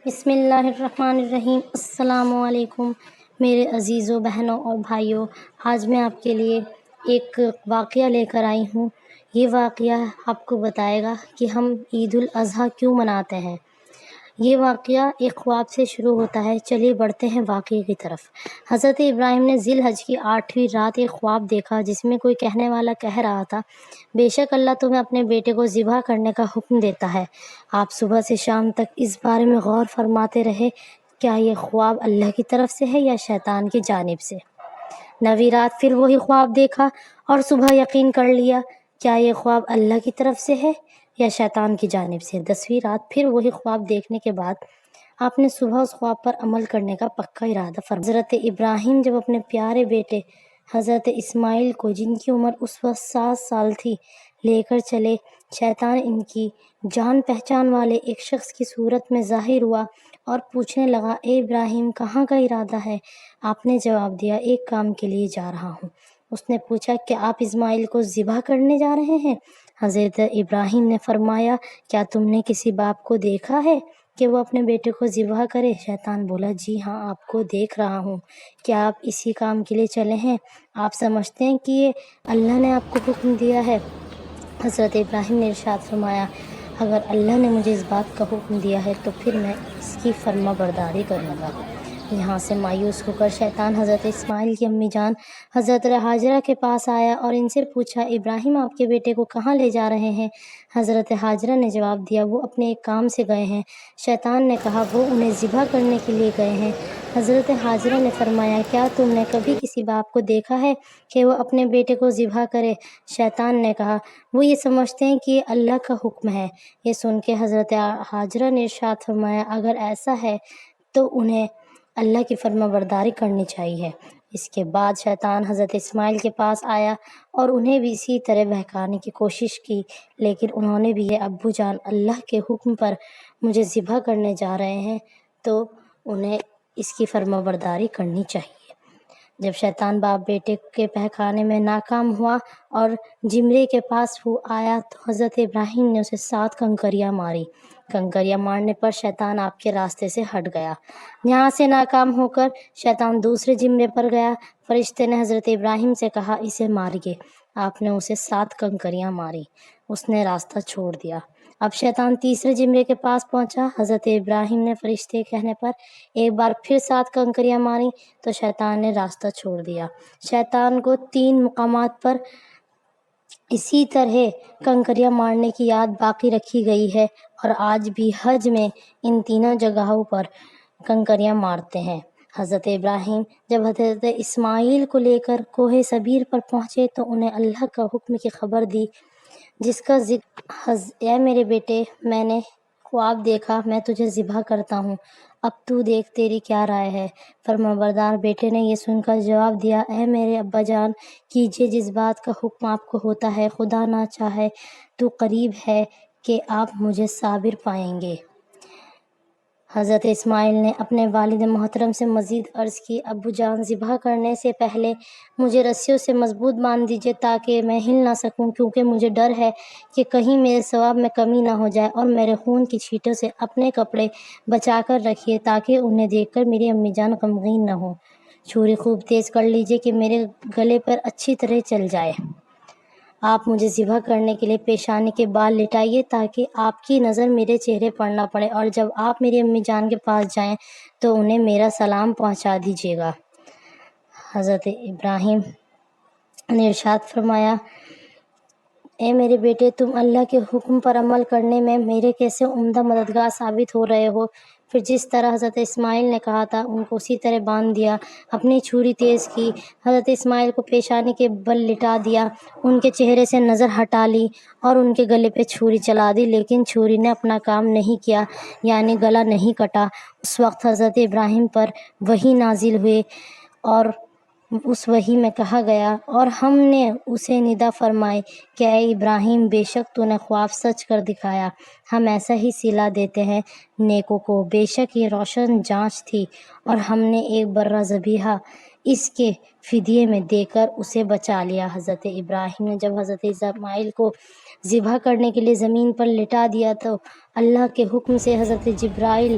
بسم اللہ الرحمن الرحیم۔ السلام علیکم میرے عزیزوں، بہنوں اور بھائیوں۔ آج میں آپ کے لیے ایک واقعہ لے کر آئی ہوں۔ یہ واقعہ آپ کو بتائے گا کہ ہم عید الاضحیٰ کیوں مناتے ہیں۔ یہ واقعہ ایک خواب سے شروع ہوتا ہے۔ چلیے بڑھتے ہیں واقعے کی طرف۔ حضرت ابراہیم نے ذی الحج کی 8ویں رات ایک خواب دیکھا جس میں کوئی کہنے والا کہہ رہا تھا، بے شک اللہ تمہیں اپنے بیٹے کو ذبح کرنے کا حکم دیتا ہے۔ آپ صبح سے شام تک اس بارے میں غور فرماتے رہے، کیا یہ خواب اللہ کی طرف سے ہے یا شیطان کی جانب سے۔ 9ویں رات پھر وہی خواب دیکھا اور صبح یقین کر لیا، کیا یہ خواب اللہ کی طرف سے ہے یا شیطان کی جانب سے۔ 10ویں رات پھر وہی خواب دیکھنے کے بعد آپ نے صبح اس خواب پر عمل کرنے کا پکا ارادہ فرمایا۔ حضرت ابراہیم جب اپنے پیارے بیٹے حضرت اسماعیل کو، جن کی عمر اس وقت 7 سال تھی، لے کر چلے، شیطان ان کی جان پہچان والے ایک شخص کی صورت میں ظاہر ہوا اور پوچھنے لگا، اے ابراہیم کہاں کا ارادہ ہے؟ آپ نے جواب دیا، ایک کام کے لیے جا رہا ہوں۔ اس نے پوچھا، کیا آپ اسماعیل کو ذبح کرنے جا رہے ہیں؟ حضرت ابراہیم نے فرمایا، کیا تم نے کسی باپ کو دیکھا ہے کہ وہ اپنے بیٹے کو ذبح کرے؟ شیطان بولا، جی ہاں، آپ کو دیکھ رہا ہوں۔ کیا آپ اسی کام کے لیے چلے ہیں؟ آپ سمجھتے ہیں کہ یہ اللہ نے آپ کو حکم دیا ہے؟ حضرت ابراہیم نے ارشاد فرمایا، اگر اللہ نے مجھے اس بات کا حکم دیا ہے تو پھر میں اس کی فرما برداری کروں گا۔ یہاں سے مایوس ہو کر شیطان حضرت اسماعیل کی امی جان حضرت ہاجرہ کے پاس آیا اور ان سے پوچھا، ابراہیم آپ کے بیٹے کو کہاں لے جا رہے ہیں؟ حضرت ہاجرہ نے جواب دیا، وہ اپنے ایک کام سے گئے ہیں۔ شیطان نے کہا، وہ انہیں ذبح کرنے کے لیے گئے ہیں۔ حضرت ہاجرہ نے فرمایا، کیا تم نے کبھی کسی باپ کو دیکھا ہے کہ وہ اپنے بیٹے کو ذبح کرے؟ شیطان نے کہا، وہ یہ سمجھتے ہیں کہ یہ اللہ کا حکم ہے۔ یہ سن کے حضرت ہاجرہ نے ارشاد فرمایا، اگر ایسا ہے تو انہیں اللہ کی فرما برداری کرنی چاہیے۔ اس کے بعد شیطان حضرت اسماعیل کے پاس آیا اور انہیں بھی اسی طرح بہکانے کی کوشش کی، لیکن انہوں نے بھی، یہ ابو جان اللہ کے حکم پر مجھے ذبح کرنے جا رہے ہیں تو انہیں اس کی فرما برداری کرنی چاہیے۔ جب شیطان باپ بیٹے کے بہکانے میں ناکام ہوا اور جمرے کے پاس وہ آیا تو حضرت ابراہیم نے اسے 7 کنکریاں ماری۔ کنکریاں مارنے پر شیطان آپ کے راستے سے ہٹ گیا۔ یہاں سے ناکام ہو کر شیطان دوسرے جمرے پر گیا۔ فرشتے نے حضرت ابراہیم سے کہا، اسے ماریے۔ آپ نے اسے 7 کنکریاں ماری، اس نے راستہ چھوڑ دیا۔ اب شیطان تیسرے جمرے کے پاس پہنچا۔ حضرت ابراہیم نے فرشتے کہنے پر ایک بار پھر 7 کنکریاں ماری تو شیطان نے راستہ چھوڑ دیا۔ شیطان کو 3 مقامات پر اسی طرح کنکریاں مارنے کی یاد باقی رکھی گئی ہے اور آج بھی حج میں ان تینوں جگہوں پر کنکریاں مارتے ہیں۔ حضرت ابراہیم جب حضرت اسماعیل کو لے کر کوہ صبیر پر پہنچے تو انہیں اللہ کا حکم کی خبر دی، جس کا ذکر، اے میرے بیٹے، میں نے خواب دیکھا، میں تجھے ذبح کرتا ہوں، اب تو دیکھ تیری کیا رائے ہے۔ فرمانبردار بیٹے نے یہ سن کر جواب دیا، اے میرے ابا جان، کیجیے جس بات کا حکم آپ کو ہوتا ہے، خدا نہ چاہے تو قریب ہے کہ آپ مجھے صابر پائیں گے۔ حضرت اسماعیل نے اپنے والد محترم سے مزید عرض کی، ابو جان، ذبح کرنے سے پہلے مجھے رسیوں سے مضبوط باندھ دیجیے تاکہ میں ہل نہ سکوں، کیونکہ مجھے ڈر ہے کہ کہیں میرے ثواب میں کمی نہ ہو جائے، اور میرے خون کی چھینٹوں سے اپنے کپڑے بچا کر رکھیے تاکہ انہیں دیکھ کر میری امی جان غمگین نہ ہوں۔ چھری خوب تیز کر لیجیے کہ میرے گلے پر اچھی طرح چل جائے۔ آپ مجھے ذبح کرنے کے لیے پیشانی کے بال لٹائیے تاکہ آپ کی نظر میرے چہرے پر نہ پڑے، اور جب آپ میری امی جان کے پاس جائیں تو انہیں میرا سلام پہنچا دیجیے گا۔ حضرت ابراہیم نے ارشاد فرمایا، اے میرے بیٹے، تم اللہ کے حکم پر عمل کرنے میں میرے کیسے عمدہ مددگار ثابت ہو رہے ہو۔ پھر جس طرح حضرت اسماعیل نے کہا تھا ان کو اسی طرح باندھ دیا، اپنی چھری تیز کی، حضرت اسماعیل کو پیشانی کے بل لٹا دیا، ان کے چہرے سے نظر ہٹا لی اور ان کے گلے پہ چھری چلا دی، لیکن چھری نے اپنا کام نہیں کیا، یعنی گلا نہیں کٹا۔ اس وقت حضرت ابراہیم پر وحی نازل ہوئی اور اس وحی میں کہا گیا، اور ہم نے اسے ندا فرمائی کہ اے ابراہیم، بے شک تو نے خواب سچ کر دکھایا، ہم ایسا ہی صلہ دیتے ہیں نیکوں کو۔ بے شک یہ روشن جانچ تھی اور ہم نے ایک برہ ذبیحہ اس کے فدیے میں دے کر اسے بچا لیا۔ حضرت ابراہیم نے جب حضرت اسماعیل کو ذبح کرنے کے لیے زمین پر لٹا دیا تو اللہ کے حکم سے حضرت جبرائیل